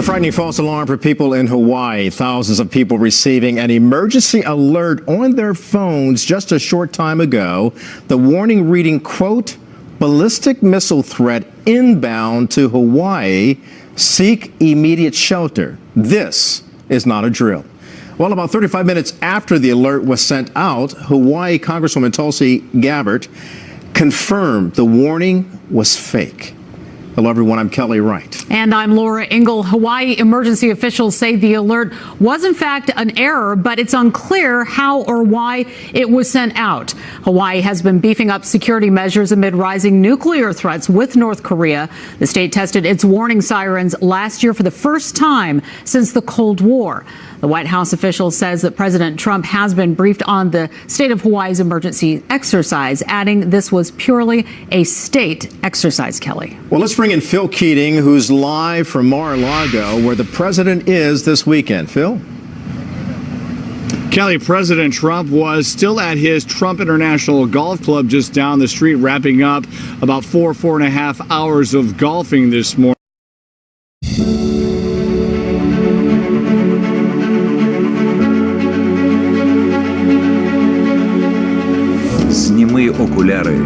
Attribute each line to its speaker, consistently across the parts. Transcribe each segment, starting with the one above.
Speaker 1: A frightening false alarm for people in Hawaii. Thousands of people receiving an emergency alert on their phones just a short time ago. The warning reading, quote, ballistic missile threat inbound to Hawaii. Seek immediate shelter. This is not a drill. Well, about 35 minutes after the alert was sent out, Hawaii Congresswoman Tulsi Gabbard confirmed the warning was fake. Hello, everyone. I'm Kelly Wright.
Speaker 2: And I'm Laura Ingle. Hawaii emergency officials say the alert was, in fact, an error, but it's unclear how or why it was sent out. Hawaii has been beefing up security measures amid rising nuclear threats with North Korea. The state tested its warning sirens last year for the first time since the Cold War. The White House official says that President Trump has been briefed on the state of Hawaii's emergency exercise, adding this was purely a state exercise, Kelly.
Speaker 1: Well, let's bring in Phil Keating, who's live from Mar-a-Lago, where the president is this weekend. Phil?
Speaker 3: Kelly, President Trump was still at his Trump International Golf Club just down the street, wrapping up about four and a half hours of golfing this morning.
Speaker 4: Зніми окуляри.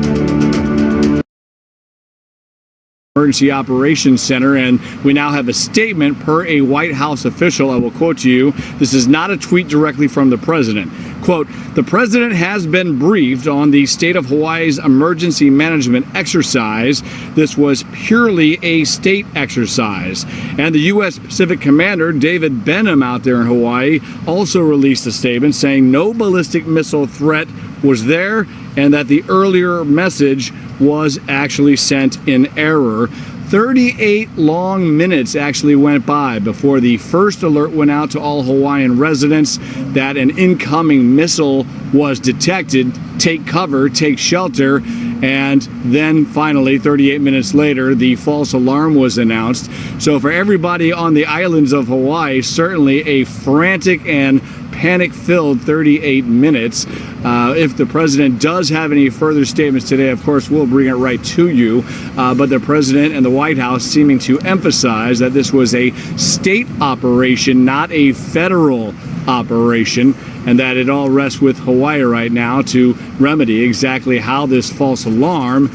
Speaker 3: Emergency Operations Center, and we now have a statement per a White House official. I will quote to you. This is not a tweet directly from the president. Quote, the president has been briefed on the state of Hawaii's emergency management exercise. This was purely a state exercise. And the U.S. Pacific Commander, David Benham, out there in Hawaii, also released a statement saying no ballistic missile threat was there and that the earlier message was actually sent in error. 38 long minutes actually went by before the first alert went out to all Hawaiian residents that an incoming missile was detected. Take cover, take shelter. And then finally, 38 minutes later, the false alarm was announced. So for everybody on the islands of Hawaii, certainly a frantic and panic-filled 38 minutes. If the president does have any further statements today, of course, we'll bring it right to you. But the president and the White House seeming to emphasize that this was a state operation, not a federal operation, and that it all rests with Hawaii right now to remedy exactly how this false alarm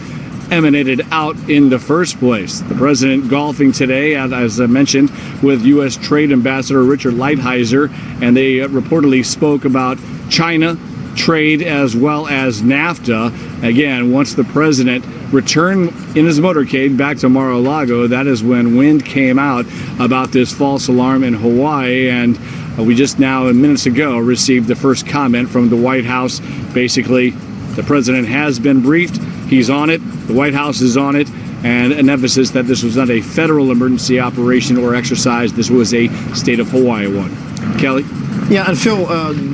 Speaker 3: emanated out in the first place. The president golfing today, as I mentioned, with U.S. Trade Ambassador Richard Lighthizer, and they reportedly spoke about China, trade, as well as NAFTA. Again, once the president returned in his motorcade back to Mar-a-Lago, that is when wind came out about this false alarm in Hawaii, and we just now, minutes ago, received the first comment from the White House. Basically, the president has been briefed. He's on it. The White House is on it. And an emphasis that this was not a federal emergency operation or exercise. This was a state of Hawaii one. Kelly?
Speaker 1: Yeah, and Phil,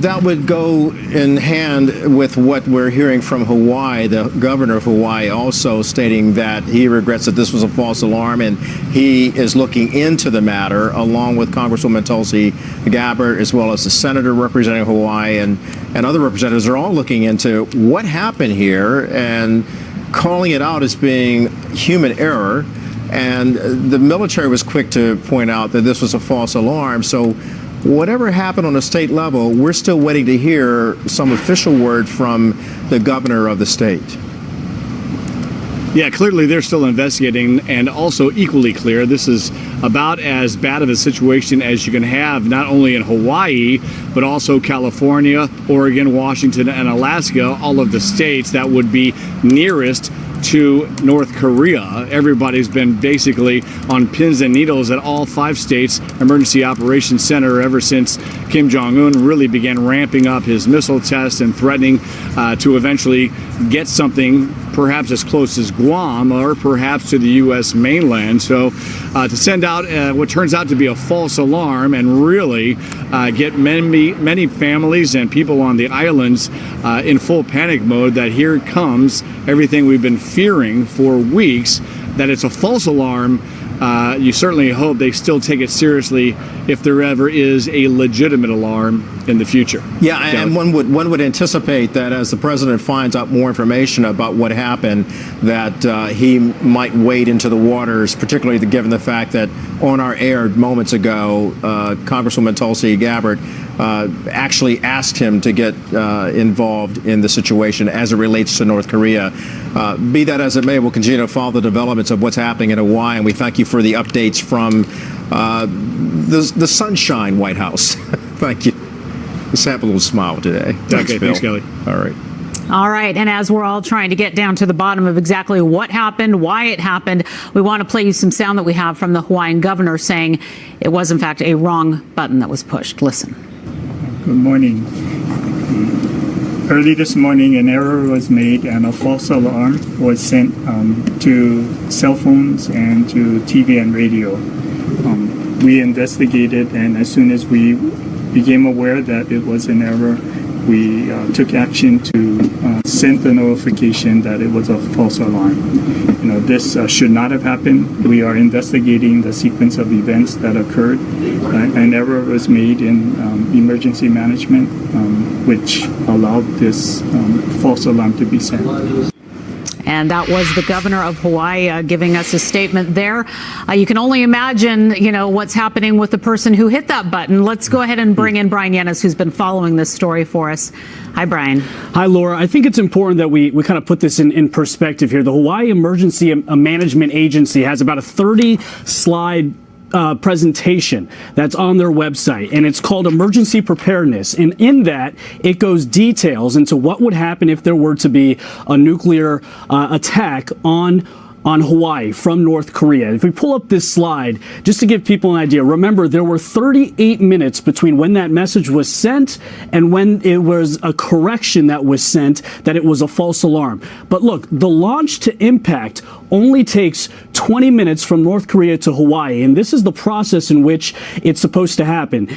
Speaker 1: that would go in hand with what we're hearing from Hawaii. The governor of Hawaii also stating that he regrets that this was a false alarm, and he is looking into the matter, along with Congresswoman Tulsi Gabbard, as well as the senator representing Hawaii, and other representatives are all looking into what happened here and calling it out as being human error. And the military was quick to point out that this was a false alarm. So whatever happened on a state level, we're still waiting to hear some official word from the governor of the state.
Speaker 3: Yeah, clearly they're still investigating, and also equally clear, this is about as bad of a situation as you can have, not only in Hawaii, but also California, Oregon, Washington, and Alaska, all of the states that would be nearest to North Korea. Everybody's been basically on pins and needles at all 5 states' emergency operations center ever since Kim Jong-un really began ramping up his missile tests and threatening to eventually get something perhaps as close as Guam or perhaps to the U.S. mainland. So to send out what turns out to be a false alarm and really get many families and people on the islands in full panic mode that here comes everything we've been fearing for weeks, that it's a false alarm. You certainly hope they still take it seriously if there ever is a legitimate alarm. in the future.
Speaker 1: Yeah, and one would anticipate that as the president finds out more information about what happened, that he might wade into the waters, particularly given the fact that on our air moments ago, Congresswoman Tulsi Gabbard actually asked him to get involved in the situation as it relates to North Korea. Be that as it may, we'll continue to follow the developments of what's happening in Hawaii, and we thank you for the updates from the Sunshine White House. Thank you. Let's have a little smile today. Thanks,
Speaker 3: Okay,
Speaker 1: Phil.
Speaker 3: thanks, Kelly.
Speaker 1: All right.
Speaker 2: All right. And as we're all trying to get down to the bottom of exactly what happened, why it happened, we want to play you some sound that we have from the Hawaiian governor saying it was, in fact, a wrong button that was pushed. Listen.
Speaker 5: Good morning. Early this morning, an error was made and a false alarm was sent to cell phones and to TV and radio. We investigated, and as soon as we became aware that it was an error, we took action to send the notification that it was a false alarm. This should not have happened. We are investigating the sequence of events that occurred. An error was made in emergency management, which allowed this false alarm to be sent.
Speaker 2: And that was the governor of Hawaii giving us a statement there. You can only imagine, what's happening with the person who hit that button. Let's go ahead and bring in Brian Yanis, who's been following this story for us. Hi, Brian.
Speaker 6: Hi, Laura. I think it's important that we kind of put this in perspective here. The Hawaii Emergency Management Agency has about a 30-slide presentation that's on their website, and it's called Emergency Preparedness. And in that, it goes details into what would happen if there were to be a nuclear attack on Hawaii from North Korea. If we pull up this slide, just to give people an idea, remember there were 38 minutes between when that message was sent and when it was a correction that was sent that it was a false alarm. But look, the launch to impact only takes 20 minutes from North Korea to Hawaii, and this is the process in which it's supposed to happen.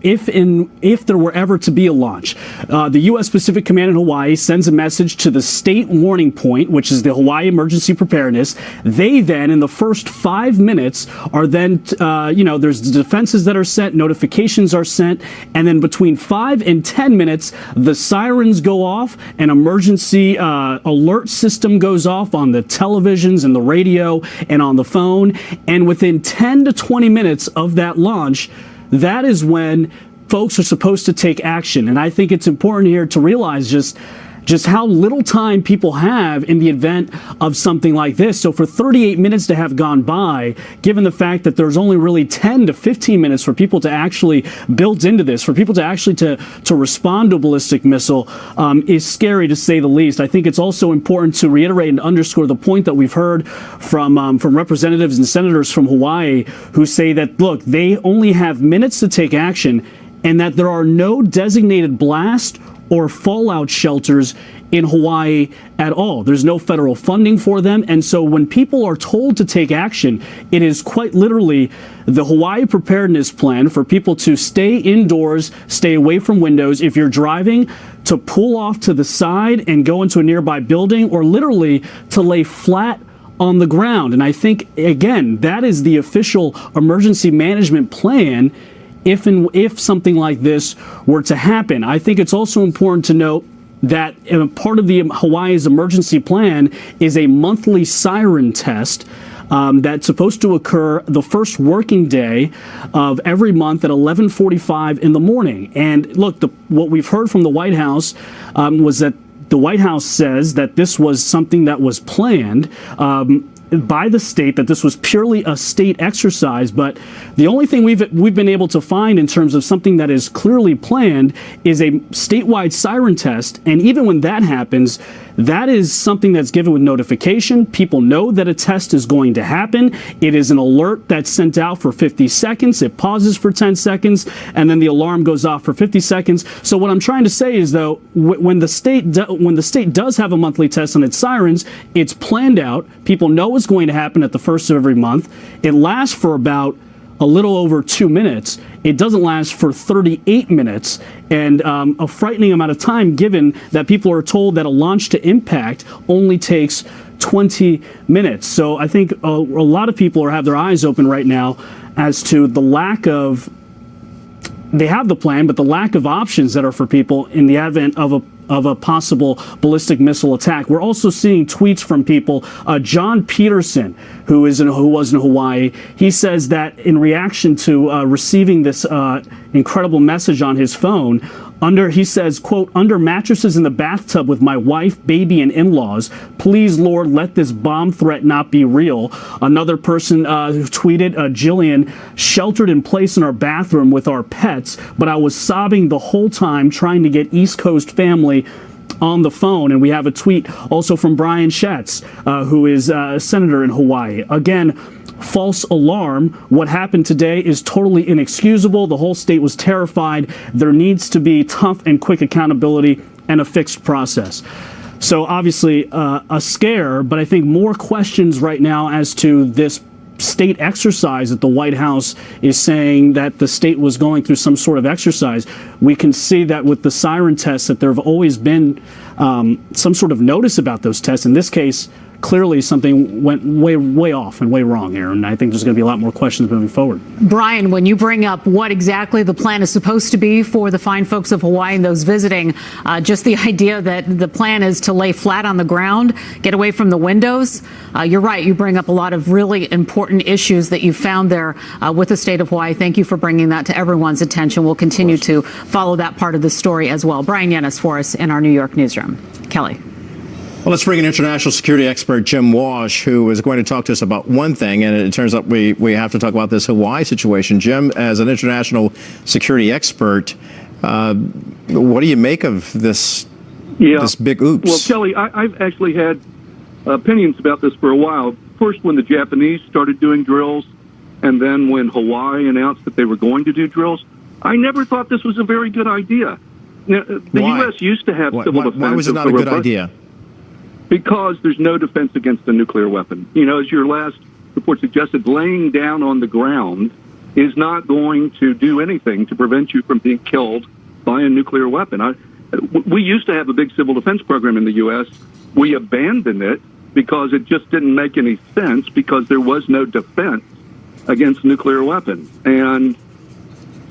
Speaker 6: If there were ever to be a launch, the U.S. Pacific Command in Hawaii sends a message to the state warning point, which is the Hawaii Emergency Preparedness. They then, in the first 5 minutes, are then, there's defenses that are sent, notifications are sent, and then between 5 and 10 minutes, the sirens go off, an emergency alert system goes off on the televisions and the radio and on the phone, and within 10 to 20 minutes of that launch, that is when folks are supposed to take action. And I think it's important here to realize just how little time people have in the event of something like this. So for 38 minutes to have gone by, given the fact that there's only really 10 to 15 minutes for people to actually build into this, for people to actually to respond to a ballistic missile, is scary to say the least. I think it's also important to reiterate and underscore the point that we've heard from representatives and senators from Hawaii who say that, look, they only have minutes to take action and that there are no designated blast or fallout shelters in Hawaii at all. There's no federal funding for them. And so when people are told to take action, it is quite literally the Hawaii preparedness plan for people to stay indoors, stay away from windows. If you're driving, to pull off to the side and go into a nearby building, or literally to lay flat on the ground. And I think, again, that is the official emergency management plan if something like this were to happen. I think it's also important to note that part of the Hawaii's emergency plan is a monthly siren test that's supposed to occur the first working day of every month at 11:45 in the morning. And look, what we've heard from the White House was that the White House says that this was something that was planned by the state, that this was purely a state exercise. But the only thing we've been able to find in terms of something that is clearly planned is a statewide siren test. And even when that happens, that is something that's given with notification. People know that a test is going to happen. It is an alert that's sent out for 50 seconds. It pauses for 10 seconds, and then the alarm goes off for 50 seconds. So what I'm trying to say is, though, when the state does have a monthly test on its sirens, it's planned out. People know it's going to happen at the first of every month. It lasts for about a little over 2 minutes. It doesn't last for 38 minutes, and a frightening amount of time, given that people are told that a launch to impact only takes 20 minutes. So I think a lot of people have their eyes open right now as to the lack of they have the plan, but the lack of options that are for people in the advent of a possible ballistic missile attack. We're also seeing tweets from people. John Peterson, who was in Hawaii, he says that in reaction to receiving this incredible message on his phone, he says, quote, "Under mattresses in the bathtub with my wife, baby, and in-laws. Please, Lord, let this bomb threat not be real." Another person who tweeted, Jillian, "Sheltered in place in our bathroom with our pets, but I was sobbing the whole time trying to get East Coast family on the phone." And we have a tweet also from Brian Schatz, who is a senator in Hawaii. Again, false alarm. What happened today is totally inexcusable. The whole state was terrified. There needs to be tough and quick accountability and a fixed process. So obviously a scare, but I think more questions right now as to this state exercise that the White House is saying that the state was going through some sort of exercise. We can see that with the siren tests that there have always been some sort of notice about those tests. In this case, clearly something went way off and way wrong here, and I think there's going to be a lot more questions moving forward.
Speaker 2: Brian, when you bring up what exactly the plan is supposed to be for the fine folks of Hawaii and those visiting, just the idea that the plan is to lay flat on the ground, get away from the windows, you're right. You bring up a lot of really important issues that you found there with the state of Hawaii. Thank you for bringing that to everyone's attention. We'll continue to follow that part of the story as well. Brian Yennis for us in our New York newsroom. Kelly.
Speaker 1: Well, let's bring in international security expert Jim Walsh, who is going to talk to us about one thing, and it turns out we have to talk about this Hawaii situation. Jim, as an international security expert, what do you make of this big oops?
Speaker 7: Well, Kelly, I've actually had opinions about this for a while. First, when the Japanese started doing drills, and then when Hawaii announced that they were going to do drills, I never thought this was a very good idea. Now, the U.S. used to have civil defense.
Speaker 1: Why was it not a good idea?
Speaker 7: Because there's no defense against a nuclear weapon. You know, as your last report suggested, laying down on the ground is not going to do anything to prevent you from being killed by a nuclear weapon. We used to have a big civil defense program in the U.S. We abandoned it because it just didn't make any sense because there was no defense against nuclear weapons. And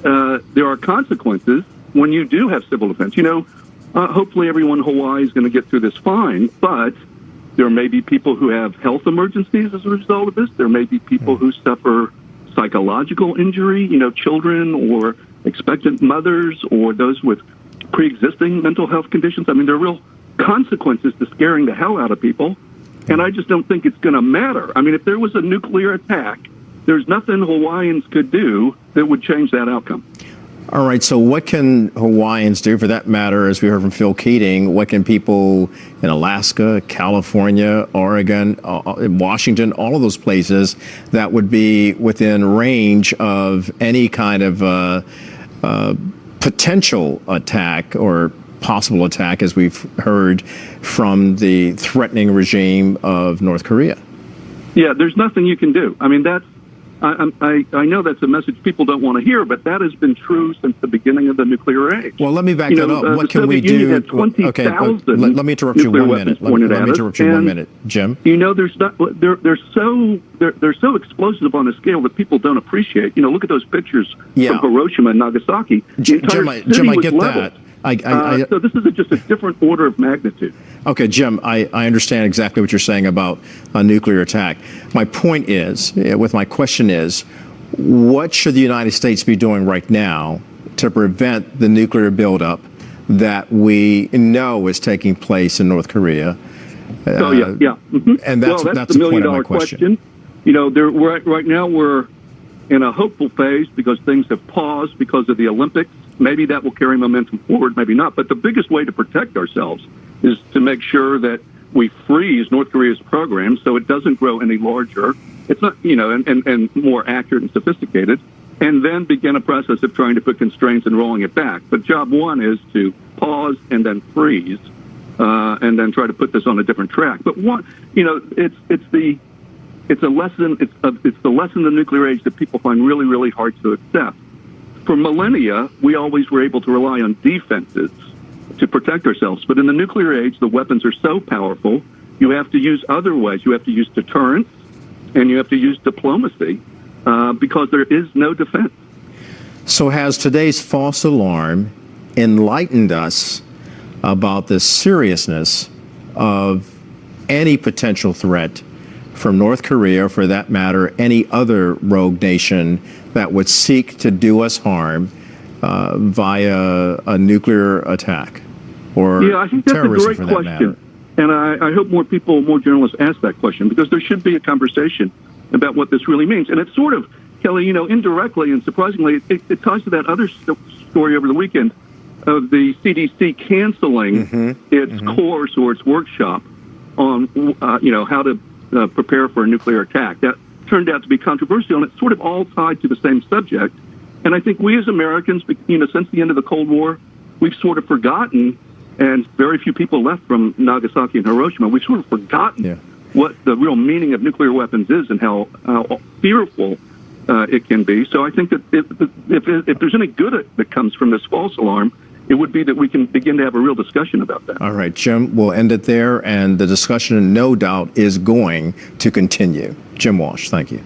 Speaker 7: there are consequences when you do have civil defense. You know, hopefully everyone in Hawaii is going to get through this fine, but there may be people who have health emergencies as a result of this. There may be people who suffer psychological injury, you know, children or expectant mothers or those with pre-existing mental health conditions. I mean, there are real consequences to scaring the hell out of people, and I just don't think it's going to matter. I mean, if there was a nuclear attack, there's nothing Hawaiians could do that would change that outcome.
Speaker 1: All right, so what can Hawaiians do, for that matter, as we heard from Phil Keating? What can people in Alaska, California, Oregon, Washington, all of those places that would be within range of any kind of potential attack or possible attack, as we've heard from the threatening regime of North Korea?
Speaker 7: Yeah, there's nothing you can do. I mean, that's I know that's a message people don't want to hear, but that has been true since the beginning of the nuclear age.
Speaker 1: Well, let me back that up. What can we do? Okay, let me interrupt you 1 minute. Let me interrupt you 1 minute, Jim.
Speaker 7: You know, they're so explosive on a scale that people don't appreciate. You know, look at those pictures from Hiroshima and Nagasaki.
Speaker 1: Jim, I get that.
Speaker 7: So this is just a different order of magnitude.
Speaker 1: Okay, Jim, I understand exactly what you're saying about a nuclear attack. My point is, my question is, what should the United States be doing right now to prevent the nuclear buildup that we know is taking place in North Korea?
Speaker 7: Mm-hmm.
Speaker 1: And that's
Speaker 7: the
Speaker 1: the point of my question.
Speaker 7: You know, right now we're in a hopeful phase because things have paused because of the Olympics. Maybe that will carry momentum forward, maybe not. But the biggest way to protect ourselves is to make sure that we freeze North Korea's program so it doesn't grow any larger. It's not, you know, and more accurate and sophisticated, and then begin a process of trying to put constraints and rolling it back. But job one is to pause and then freeze, and then try to put this on a different track. But one, you know, it's the lesson of the nuclear age that people find really, really hard to accept. For millennia, we always were able to rely on defenses to protect ourselves. But in the nuclear age, the weapons are so powerful, you have to use other ways. You have to use deterrence, and you have to use diplomacy, because there is no defense.
Speaker 1: So has today's false alarm enlightened us about the seriousness of any potential threat from North Korea, or for that matter, any other rogue nation that would seek to do us harm via a nuclear attack or
Speaker 7: Yeah, I think that's a
Speaker 1: terrorism
Speaker 7: great
Speaker 1: for that matter?
Speaker 7: question. And I hope more people, more journalists ask that question, because there should be a conversation about what this really means. And it's sort of, Kelly, indirectly and surprisingly, it ties to that other story over the weekend of the CDC canceling its course or its workshop on, how to prepare for a nuclear attack. That turned out to be controversial, and it's sort of all tied to the same subject. And I think we as Americans, since the end of the Cold War, we've sort of forgotten, and very few people left from Nagasaki and Hiroshima, we've sort of forgotten what the real meaning of nuclear weapons is and how fearful it can be. So I think that if there's any good that comes from this false alarm, it would be that we can begin to have a real discussion about that.
Speaker 1: All right, Jim, we'll end it there, and the discussion, no doubt, is going to continue. Jim Walsh, thank you.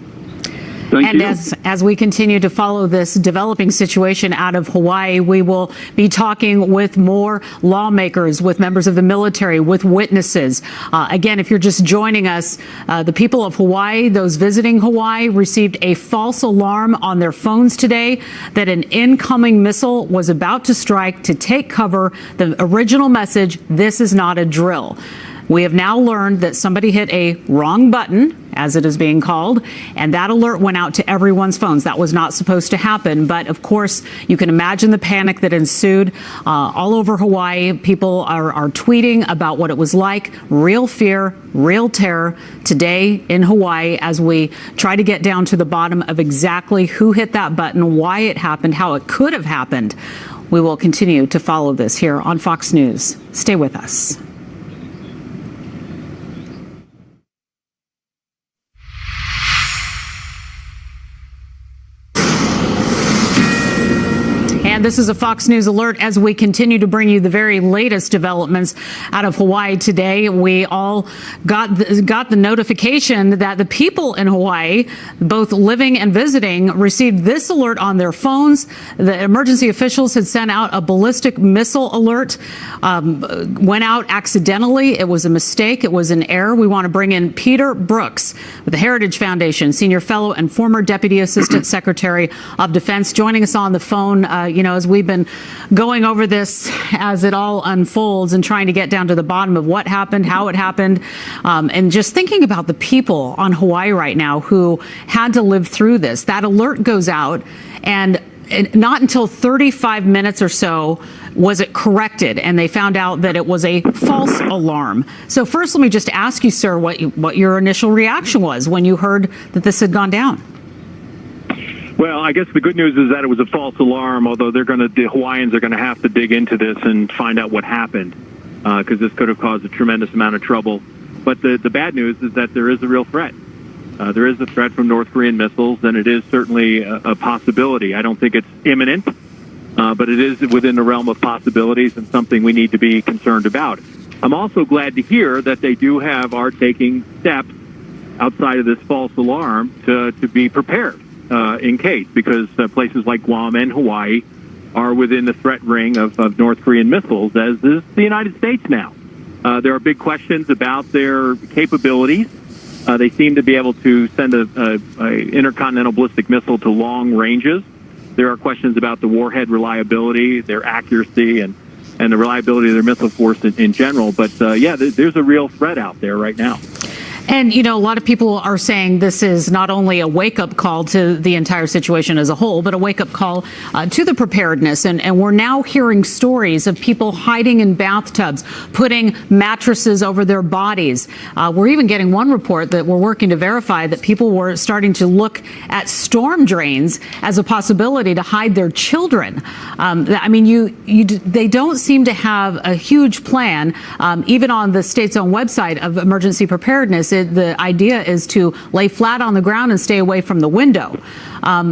Speaker 7: Thank
Speaker 2: And
Speaker 7: you.
Speaker 2: as we continue to follow this developing situation out of Hawaii, we will be talking with more lawmakers, with members of the military, with witnesses. Again, if you're just joining us, the people of Hawaii, those visiting Hawaii, received a false alarm on their phones today that an incoming missile was about to strike to take cover. The original message, "This is not a drill." We have now learned that somebody hit a wrong button, as it is being called, and that alert went out to everyone's phones. That was not supposed to happen. But of course, you can imagine the panic that ensued all over Hawaii. People are tweeting about what it was like. Real fear, real terror today in Hawaii as we try to get down to the bottom of exactly who hit that button, why it happened, how it could have happened. We will continue to follow this here on Fox News. Stay with us. And this is a Fox News alert as we continue to bring you the very latest developments out of Hawaii today. We all got the notification that the people in Hawaii, both living and visiting, received this alert on their phones. The emergency officials had sent out a ballistic missile alert, went out accidentally. It was a mistake. It was an error. We want to bring in Peter Brooks with the Heritage Foundation, senior fellow and former Deputy Assistant Secretary of Defense, joining us on the phone. As we've been going over this as it all unfolds and trying to get down to the bottom of what happened, how it happened, and just thinking about the people on Hawaii right now who had to live through this. That alert goes out, and not until 35 minutes or so was it corrected, and they found out that it was a false alarm. So first, let me just ask you, sir, what your initial reaction was when you heard that this had gone down.
Speaker 8: Well, I guess the good news is that it was a false alarm, although the Hawaiians are going to have to dig into this and find out what happened, because this could have caused a tremendous amount of trouble. But the bad news is that there is a real threat. There is a threat from North Korean missiles, and it is certainly a possibility. I don't think it's imminent, but it is within the realm of possibilities and something we need to be concerned about. I'm also glad to hear that they are taking steps outside of this false alarm to be prepared. In case, because places like Guam and Hawaii are within the threat ring of North Korean missiles, as is the United States now. There are big questions about their capabilities. They seem to be able to send a intercontinental ballistic missile to long ranges. There are questions about the warhead reliability, their accuracy, and the reliability of their missile force in general. But there's a real threat out there right now.
Speaker 2: And, a lot of people are saying this is not only a wake-up call to the entire situation as a whole, but a wake-up call to the preparedness. And we're now hearing stories of people hiding in bathtubs, putting mattresses over their bodies. We're even getting one report that we're working to verify that people were starting to look at storm drains as a possibility to hide their children. They don't seem to have a huge plan, even on the state's own website of emergency preparedness. The idea is to lay flat on the ground and stay away from the window.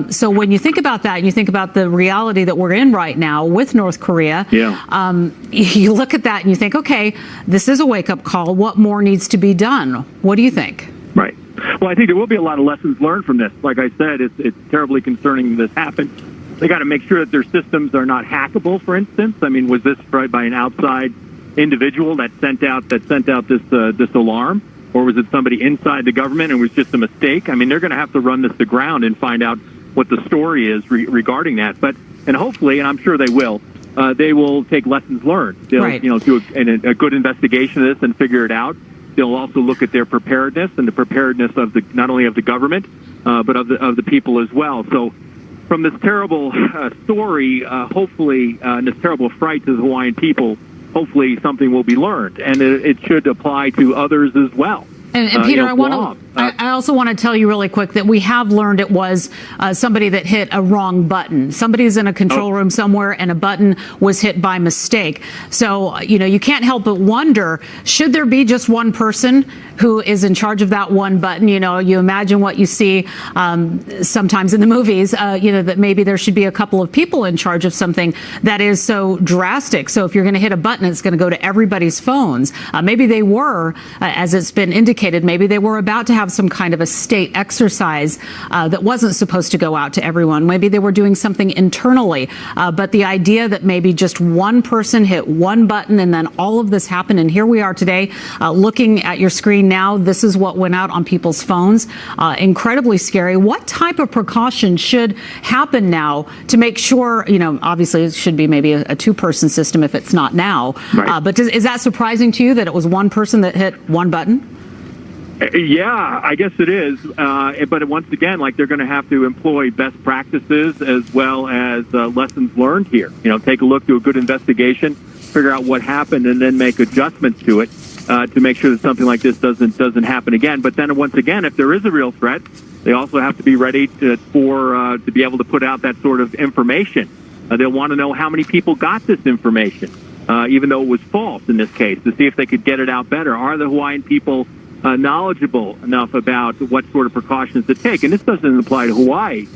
Speaker 2: So when you think about that, and you think about the reality that we're in right now with North Korea, you look at that and you think, okay, this is a wake-up call. What more needs to be done? What do you think?
Speaker 8: Right. Well, I think there will be a lot of lessons learned from this. Like I said, it's terribly concerning this happened. They got to make sure that their systems are not hackable, for instance. I mean, was this by an outside individual that sent out this alarm? Or was it somebody inside the government and it was just a mistake? I mean, they're going to have to run this to ground and find out what the story is regarding that. And hopefully, and I'm sure they will take lessons learned. They'll, do a good investigation of this and figure it out. They'll also look at their preparedness and the preparedness of not only of the government, but of the people as well. So from this terrible story, hopefully, and this terrible fright to the Hawaiian people, hopefully something will be learned, and it should apply to others as well.
Speaker 2: And Peter, I also want to tell you really quick that we have learned it was somebody that hit a wrong button. Somebody's in a control room somewhere and a button was hit by mistake. So, you can't help but wonder, should there be just one person who is in charge of that one button? You imagine what you see sometimes in the movies, that maybe there should be a couple of people in charge of something that is so drastic. So if you're going to hit a button, it's going to go to everybody's phones. Maybe they were, as it's been indicated, maybe they were about to have some kind of a state exercise that wasn't supposed to go out to everyone. Maybe they were doing something internally. But the idea that maybe just one person hit one button and then all of this happened. And here we are today looking at your screen now. This is what went out on people's phones. Incredibly scary. What type of precaution should happen now to make sure, obviously it should be maybe a two-person system if it's not now.
Speaker 8: Right.
Speaker 2: But is that surprising to you that it was one person that hit one button?
Speaker 8: Yeah, I guess it is. But once again, they're going to have to employ best practices as well as lessons learned here. Take a look, do a good investigation, figure out what happened, and then make adjustments to it to make sure that something like this doesn't happen again. But then once again, if there is a real threat, they also have to be ready to be able to put out that sort of information. They'll want to know how many people got this information, even though it was false in this case, to see if they could get it out better. Are the Hawaiian people knowledgeable enough about what sort of precautions to take? And this doesn't apply to Hawaii.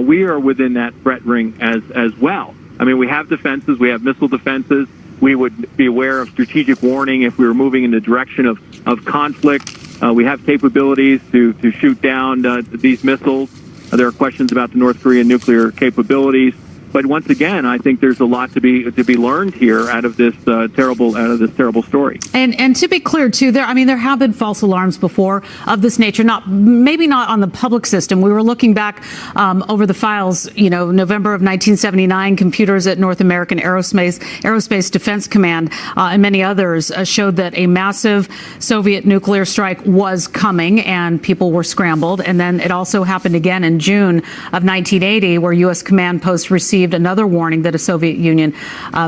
Speaker 8: We are within that threat ring as well. I mean, we have defenses. We have missile defenses. We would be aware of strategic warning if we were moving in the direction of conflict. We have capabilities to shoot down these missiles. There are questions about the North Korean nuclear capabilities. But once again, I think there's a lot to be learned here out of this terrible story.
Speaker 2: And to be clear too, there have been false alarms before of this nature. Maybe not on the public system. We were looking back over the files. November of 1979, computers at North American Aerospace Defense Command and many others showed that a massive Soviet nuclear strike was coming, and people were scrambled. And then it also happened again in June of 1980, where U.S. command posts received another warning that a Soviet Union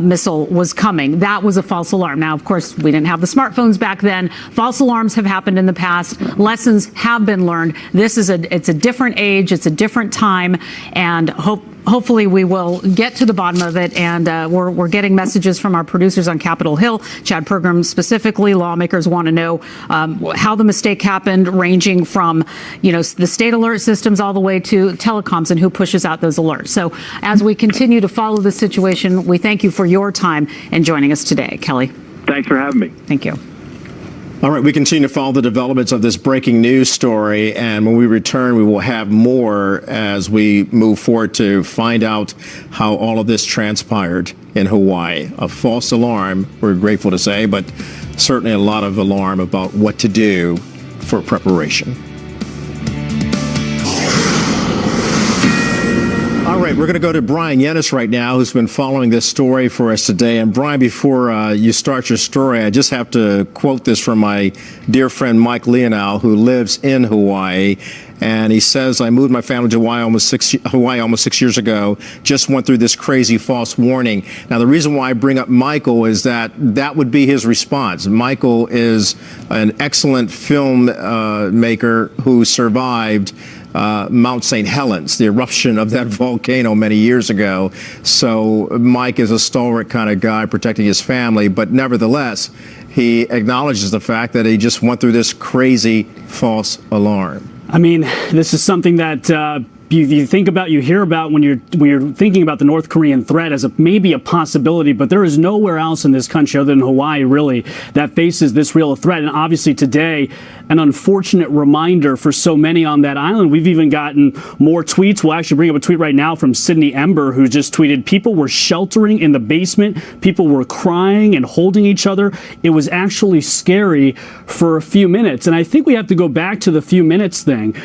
Speaker 2: missile was coming. That was a false alarm. Now, of course, we didn't have the smartphones back then. False alarms have happened in the past. Lessons have been learned. It's a different age. It's a different time, and hopefully we will get to the bottom of it. And we're getting messages from our producers on Capitol Hill, Chad Pergram specifically. Lawmakers want to know how the mistake happened, ranging from the state alert systems all the way to telecoms and who pushes out those alerts. So as we continue to follow the situation, we thank you for your time and joining us today. Kelly.
Speaker 8: Thanks for having me.
Speaker 2: Thank you.
Speaker 1: All right, we continue to follow the developments of this breaking news story, and when we return, we will have more as we move forward to find out how all of this transpired in Hawaii. A false alarm, we're grateful to say, but certainly a lot of alarm about what to do for preparation. All right, we're going to go to Brian Yennis right now, who's been following this story for us today. And Brian, before you start your story, I just have to quote this from my dear friend Mike Leonow, who lives in Hawaii. And he says, I moved my family to Hawaii almost 6 years ago, just went through this crazy false warning. Now, the reason why I bring up Michael is that would be his response. Michael is an excellent film maker who survived Mount St. Helens, the eruption of that volcano many years ago. So Mike is a stalwart kind of guy protecting his family, but nevertheless, he acknowledges the fact that he just went through this crazy false alarm.
Speaker 6: I mean, this is something that you think about, you hear about when you're thinking about the North Korean threat as maybe a possibility, but there is nowhere else in this country other than Hawaii, really, that faces this real threat. And obviously today, an unfortunate reminder for so many on that island. We've even gotten more tweets. We'll actually bring up a tweet right now from Sydney Ember, who just tweeted, people were sheltering in the basement. People were crying and holding each other. It was actually scary for a few minutes. And I think we have to go back to the few minutes thing.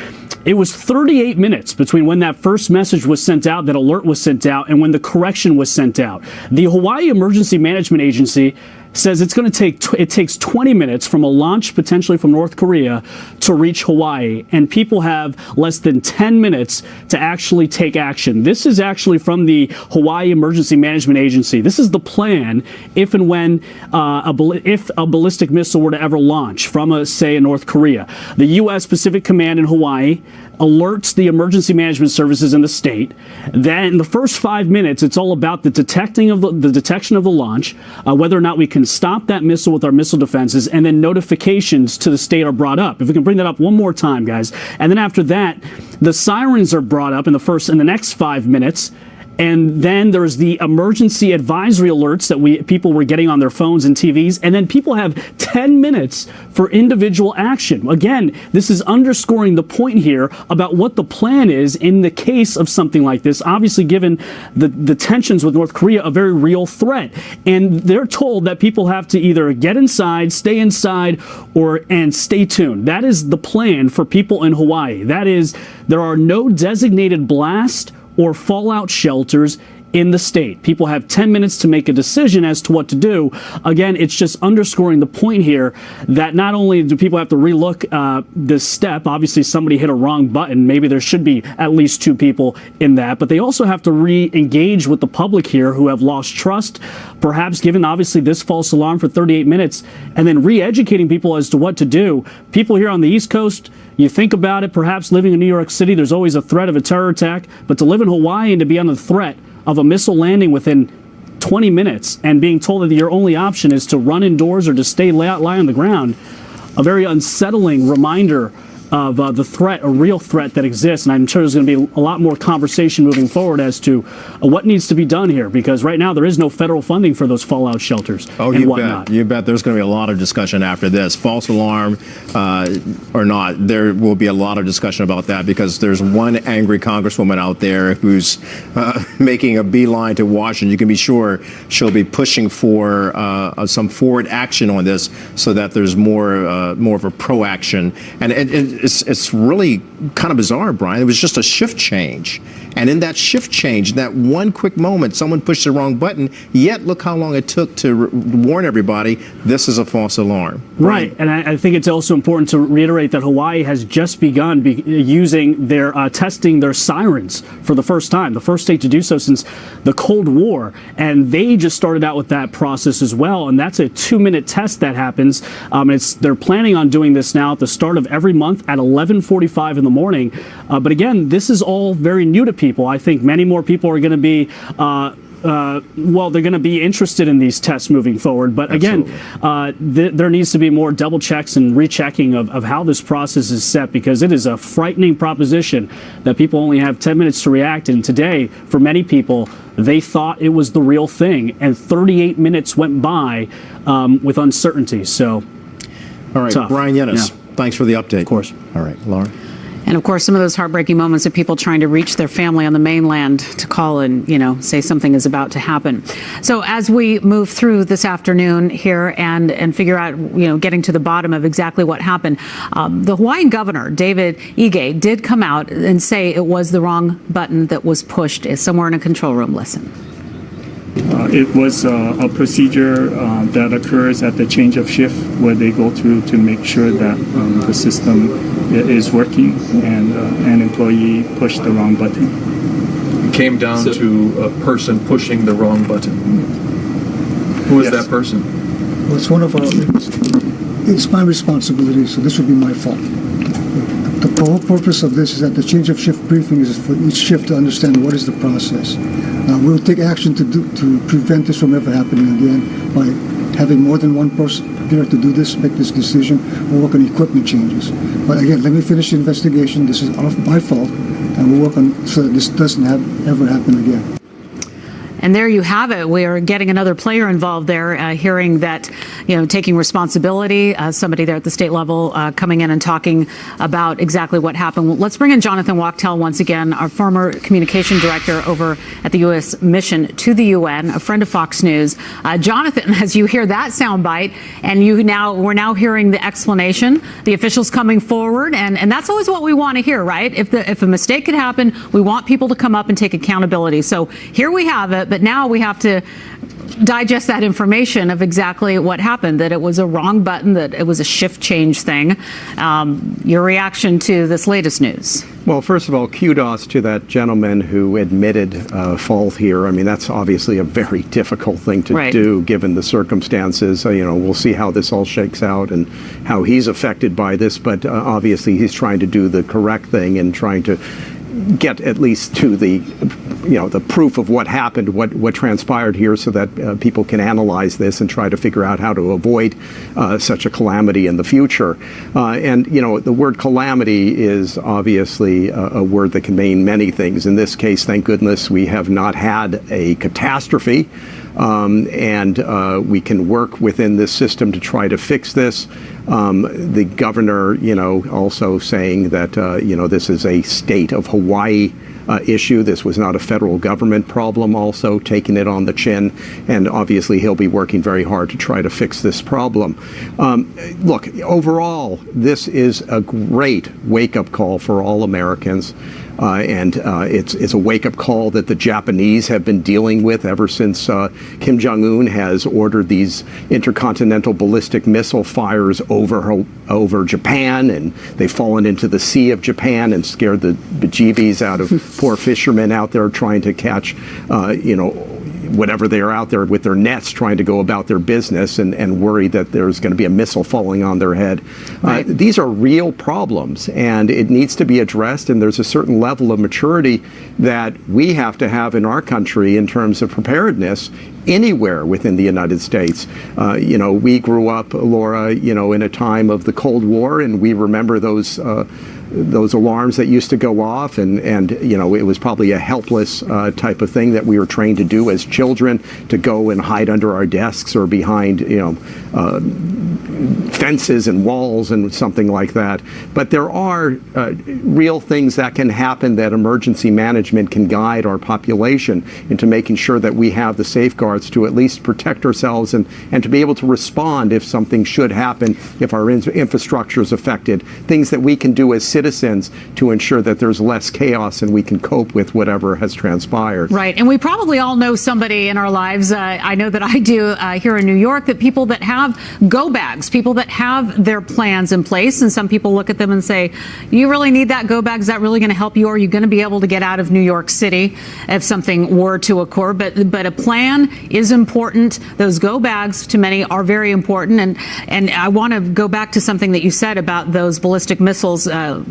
Speaker 6: It was 38 minutes between when that first message was sent out, that alert was sent out, and when the correction was sent out. The Hawaii Emergency Management Agency says it's going to take it takes 20 minutes from a launch potentially from North Korea to reach Hawaii, and people have less than 10 minutes to actually take action. This is actually from the Hawaii Emergency Management Agency. This is the plan if and when if a ballistic missile were to ever launch from say a North Korea. The U.S. Pacific Command in Hawaii alerts the emergency management services in the state. Then in the first 5 minutes, it's all about the detection of the launch, whether or not we can stop that missile with our missile defenses, and then notifications to the state are brought up. If we can bring that up one more time, guys. And then after that, the sirens are brought up in the next 5 minutes. And then there's the emergency advisory alerts that people were getting on their phones and TVs. And then people have 10 minutes for individual action. Again, this is underscoring the point here about what the plan is in the case of something like this. Obviously, given the tensions with North Korea, a very real threat. And they're told that people have to either get inside, stay inside, and stay tuned. That is the plan for people in Hawaii. That is, there are no designated blast or fallout shelters in the state. People have 10 minutes to make a decision as to what to do. Again, it's just underscoring the point here that not only do people have to relook this step, obviously somebody hit a wrong button, maybe there should be at least 2 people in that, but they also have to re-engage with the public here who have lost trust, perhaps given obviously this false alarm for 38 minutes, and then re-educating people as to what to do. People here on the East Coast, you think about it, perhaps living in New York City, there's always a threat of a terror attack, but to live in Hawaii and to be on the threat of a missile landing within 20 minutes and being told that your only option is to run indoors or to lie on the ground, a very unsettling reminder of the threat, a real threat that exists. And I'm sure there's going to be a lot more conversation moving forward as to what needs to be done here, because right now there is no federal funding for those fallout shelters and whatnot.
Speaker 1: You bet there's going to be a lot of discussion after this. False alarm or not, there will be a lot of discussion about that, because there's one angry congresswoman out there who's making a beeline to Washington. You can be sure she'll be pushing for some forward action on this so that there's more of a pro-action. And it's really kind of bizarre, Brian. It was just a shift change. And in that shift change, that one quick moment, someone pushed the wrong button, yet look how long it took to warn everybody this is a false alarm.
Speaker 6: Right. And I think it's also important to reiterate that Hawaii has just begun using their testing their sirens for the first time, the first state to do so since the Cold War. And they just started out with that process as well. And that's a 2-minute test that happens. They're planning on doing this now at the start of every month at 11:45 in the morning. But again, this is all very new to people. I think many more people are going to be they're going to be interested in these tests moving forward. But again, there needs to be more double checks and rechecking of how this process is set, because it is a frightening proposition that people only have 10 minutes to react. And today, for many people, they thought it was the real thing, and 38 minutes went by with uncertainty. So,
Speaker 1: all right, tough. Brian Yennis, thanks for the update.
Speaker 6: Of course.
Speaker 1: All right, Laura.
Speaker 2: And of course, some of those heartbreaking moments of people trying to reach their family on the mainland to call and, say something is about to happen. So as we move through this afternoon here and figure out, getting to the bottom of exactly what happened, the Hawaiian governor, David Ige, did come out and say it was the wrong button that was pushed somewhere in a control room. Listen.
Speaker 5: It was a procedure that occurs at the change of shift, where they go through to make sure that the system is working, and an employee pushed the wrong button.
Speaker 9: It came down to a person pushing the wrong button. Who was that person?
Speaker 10: Well, it's one of our. It's my responsibility, so this would be my fault. The whole purpose of this is that the change of shift briefing is for each shift to understand what is the process. We'll take action to prevent this from ever happening again by having more than one person there to do this, make this decision. We'll work on equipment changes. But again, let me finish the investigation. This is my fault, and we'll work on so that this doesn't ever happen again.
Speaker 2: And there you have it. We are getting another player involved there, hearing that, taking responsibility, somebody there at the state level coming in and talking about exactly what happened. Well, let's bring in Jonathan Wachtel once again, our former communication director over at the U.S. mission to the UN, a friend of Fox News. Jonathan, as you hear that soundbite, and we're now hearing the explanation, the officials coming forward, and that's always what we want to hear, right? If a mistake could happen, we want people to come up and take accountability. So here we have it. But now we have to digest that information of exactly what happened, that it was a wrong button, that it was a shift change thing. Your reaction to this latest news?
Speaker 11: Well, first of all, kudos to that gentleman who admitted fault here. I mean, that's obviously a very difficult thing to do given the circumstances. We'll see how this all shakes out and how he's affected by this. But obviously, he's trying to do the correct thing and trying to get at least to the proof of what happened, what transpired here, so that people can analyze this and try to figure out how to avoid such a calamity in the future. And the word calamity is obviously a word that can mean many things. In this case, thank goodness, we have not had a catastrophe. And we can work within this system to try to fix this. The governor, also saying that, this is a state of Hawaii issue. This was not a federal government problem, also taking it on the chin. And obviously, he'll be working very hard to try to fix this problem. Look, overall, this is a great wake-up call for all Americans. And it's a wake-up call that the Japanese have been dealing with ever since Kim Jong-un has ordered these intercontinental ballistic missile fires over Japan, and they've fallen into the Sea of Japan and scared the bejeebies out of poor fishermen out there trying to catch, whatever they are out there with their nets trying to go about their business and worry that there's going to be a missile falling on their head. These are real problems, and it needs to be addressed, and there's a certain level of maturity that we have to have in our country in terms of preparedness anywhere within the United States. We grew up, Laura, in a time of the Cold War, and we remember those alarms that used to go off, and it was probably a helpless type of thing that we were trained to do as children, to go and hide under our desks or behind fences and walls and something like that. But there are real things that can happen that emergency management can guide our population into making sure that we have the safeguards to at least protect ourselves and to be able to respond if something should happen, if our infrastructure is affected, things that we can do as citizens to ensure that there's less chaos and we can cope with whatever has transpired.
Speaker 2: Right. And we probably all know somebody in our lives, I know that I do here in New York, that people that have go bags, people that have their plans in place, and some people look at them and say, you really need that go bag? Is that really going to help you? Are you going to be able to get out of New York City if something were to occur? But a plan is important. Those go bags to many are very important. And I want to go back to something that you said about those ballistic missiles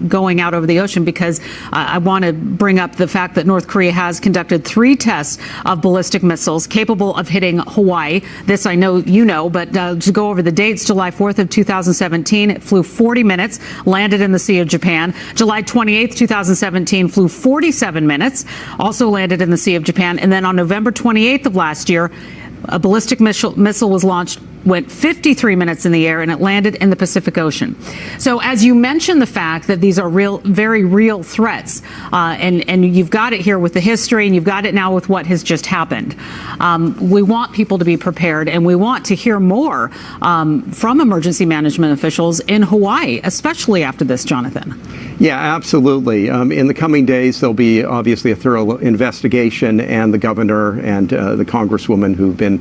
Speaker 2: going out over the ocean, because I want to bring up the fact that North Korea has conducted 3 tests of ballistic missiles capable of hitting Hawaii. This I know you know, but to go over the dates, July 4th of 2017, it flew 40 minutes, landed in the Sea of Japan. July 28th, 2017, flew 47 minutes, also landed in the Sea of Japan. And then on November 28th of last year, a ballistic missile was launched, went 53 minutes in the air, and it landed in the Pacific Ocean. So as you mentioned, the fact that these are real, very real threats, and you've got it here with the history, and you've got it now with what has just happened. We want people to be prepared, and we want to hear more from emergency management officials in Hawaii, especially after this, Jonathan.
Speaker 11: Yeah, absolutely. In the coming days, there'll be obviously a thorough investigation, and the governor and the congresswoman who've been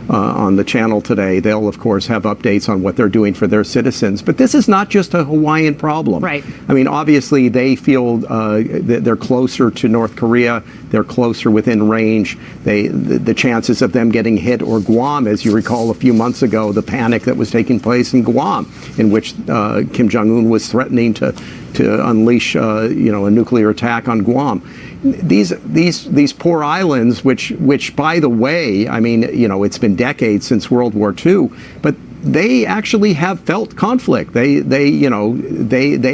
Speaker 11: on the channel today, they'll of course have updates on what they're doing for their citizens. But this is not just a Hawaiian problem.
Speaker 2: Right.
Speaker 11: I mean, obviously they feel that they're closer to North Korea. They're closer within range. The chances of them getting hit, or Guam, as you recall a few months ago, the panic that was taking place in Guam, in which Kim Jong-un was threatening to unleash a nuclear attack on Guam. These poor islands, which by the way, I mean, it's been decades since World War II, but they actually have felt conflict. They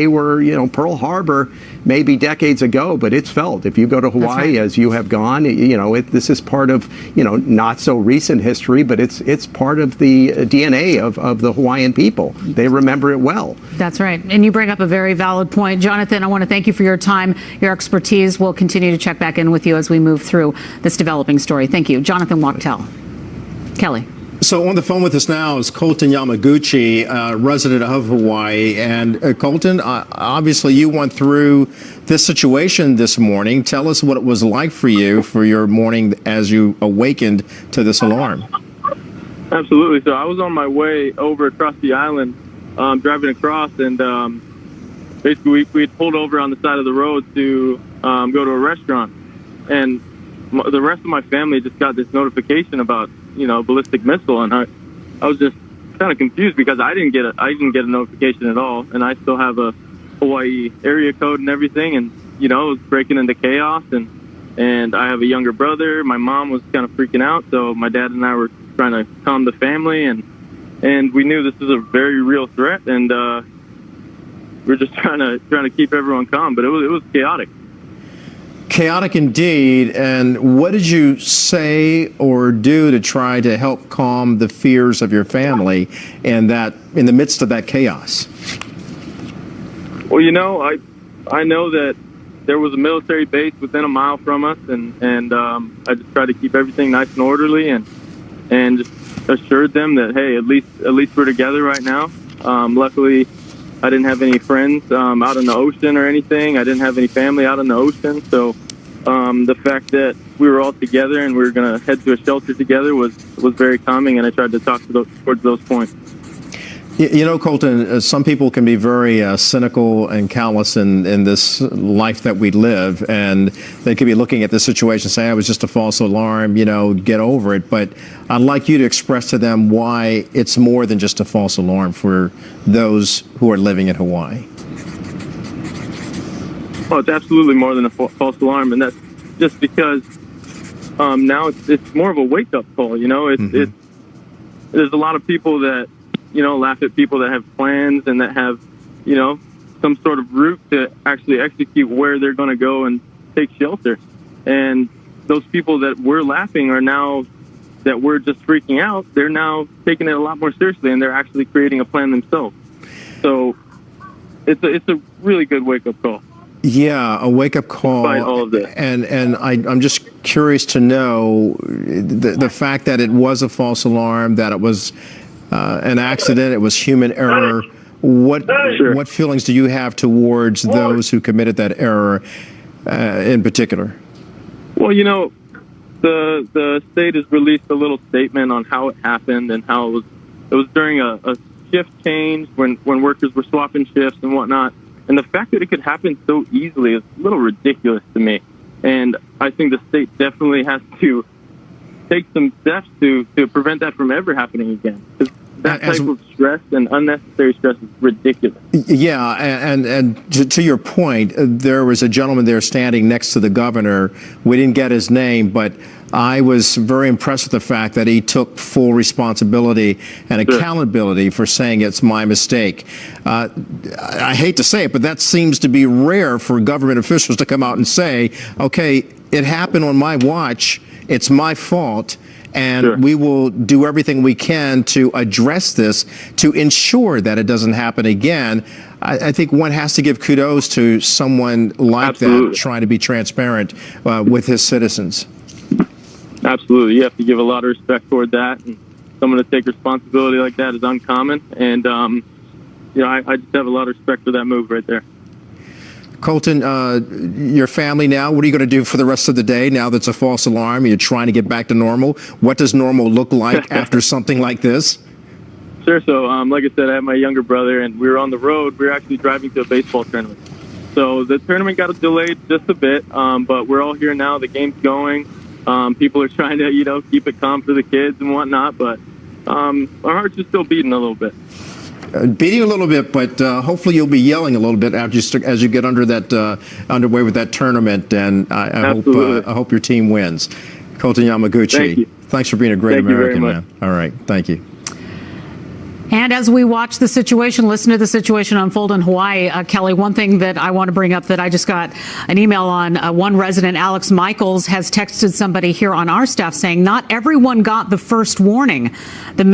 Speaker 11: were, Pearl Harbor maybe decades ago, but it's felt. If you go to Hawaii, as you have gone, this is part of, not so recent history, but it's part of the DNA of the Hawaiian people. They remember it well.
Speaker 2: That's right. And you bring up a very valid point. Jonathan, I want to thank you for your time, your expertise. We'll continue to check back in with you as we move through this developing story. Thank you. Jonathan Wachtel. Kelly.
Speaker 1: So on the phone with us now is Colton Yamaguchi, resident of Hawaii. And Colton, obviously you went through this situation this morning. Tell us what it was like for you for your morning as you awakened to this alarm.
Speaker 12: Absolutely. So I was on my way over across the island, driving across, and basically we had pulled over on the side of the road to go to a restaurant. And the rest of my family just got this notification about ballistic missile, and I was just kind of confused because I didn't get a notification at all, and I still have a Hawaii area code and everything, and it was breaking into chaos, and I have a younger brother. My mom was kind of freaking out, so my dad and I were trying to calm the family, and we knew this was a very real threat, and we're just trying to keep everyone calm, but it was chaotic.
Speaker 1: Chaotic indeed. And what did you say or do to try to help calm the fears of your family in the midst of that chaos?
Speaker 12: Well, I know that there was a military base within a mile from us, and I just tried to keep everything nice and orderly, and just assured them that, hey, at least we're together right now. Luckily, I didn't have any friends out in the ocean or anything. I didn't have any family out in the ocean. So the fact that we were all together and we were going to head to a shelter together was very calming, and I tried to talk towards those points.
Speaker 1: Colton, some people can be very cynical and callous in this life that we live, and they could be looking at this situation saying, it was just a false alarm, get over it. But I'd like you to express to them why it's more than just a false alarm for those who are living in Hawaii.
Speaker 12: Well, it's absolutely more than a false alarm, and that's just because now it's more of a wake-up call. There's a lot of people that laugh at people that have plans and that have, some sort of route to actually execute where they're going to go and take shelter. And those people that we're laughing are now, that we're just freaking out, they're now taking it a lot more seriously, and they're actually creating a plan themselves. So it's a really good wake-up call.
Speaker 1: Yeah, a wake-up call.
Speaker 12: Despite all of this.
Speaker 1: And I'm just curious to know the fact that it was a false alarm, that it was an accident, it was human error. What feelings do you have towards those who committed that error in particular? Well,
Speaker 12: the state has released a little statement on how it happened and how it was during a shift change when workers were swapping shifts and whatnot. And the fact that it could happen so easily is a little ridiculous to me. And I think the state definitely has to take some steps to prevent that from ever happening again. That type of stress and unnecessary stress is ridiculous.
Speaker 1: Yeah, and to your point, there was a gentleman there standing next to the governor. We didn't get his name, but I was very impressed with the fact that he took full responsibility and accountability for saying it's my mistake. I hate to say it, but that seems to be rare for government officials to come out and say, okay, it happened on my watch, it's my fault, and we will do everything we can to address this to ensure that it doesn't happen again. I think one has to give kudos to someone like that trying to be transparent with his citizens.
Speaker 12: Absolutely. You have to give a lot of respect toward that. And someone to take responsibility like that is uncommon. And, I just have a lot of respect for that move right there.
Speaker 1: Colton, your family now, what are you going to do for the rest of the day now that's a false alarm? You're trying to get back to normal. What does normal look like after something like this?
Speaker 12: Sure. So, like I said, I have my younger brother, and we were on the road. We were actually driving to a baseball tournament. So the tournament got delayed just a bit, but we're all here now. The game's going. People are trying to, keep it calm for the kids and whatnot, but our hearts are still beating a little bit.
Speaker 1: Beating a little bit, but hopefully you'll be yelling a little bit as you get underway with that tournament. And I hope your team wins. Colton Yamaguchi,
Speaker 12: thank you.
Speaker 1: Thanks for being a great American, man. All right, thank you.
Speaker 2: And as we watch the situation, listen to the situation unfold in Hawaii, Kelly, one thing that I want to bring up that I just got an email on, one resident, Alex Michaels, has texted somebody here on our staff saying not everyone got the first warning. That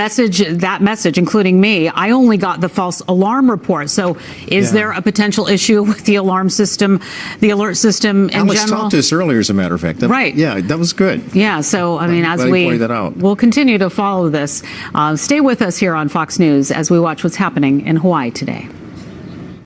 Speaker 2: message, including me, I only got the false alarm report. So is there a potential issue with the alarm system, the alert system in
Speaker 1: Alex
Speaker 2: general?
Speaker 1: talked to us earlier, as a matter of fact.
Speaker 2: Right.
Speaker 1: Yeah, that was good.
Speaker 2: Yeah, so, I mean, as we
Speaker 1: pointed that out.
Speaker 2: we'll continue to follow this. Stay with us here on Fox News as we watch what's happening in Hawaii today.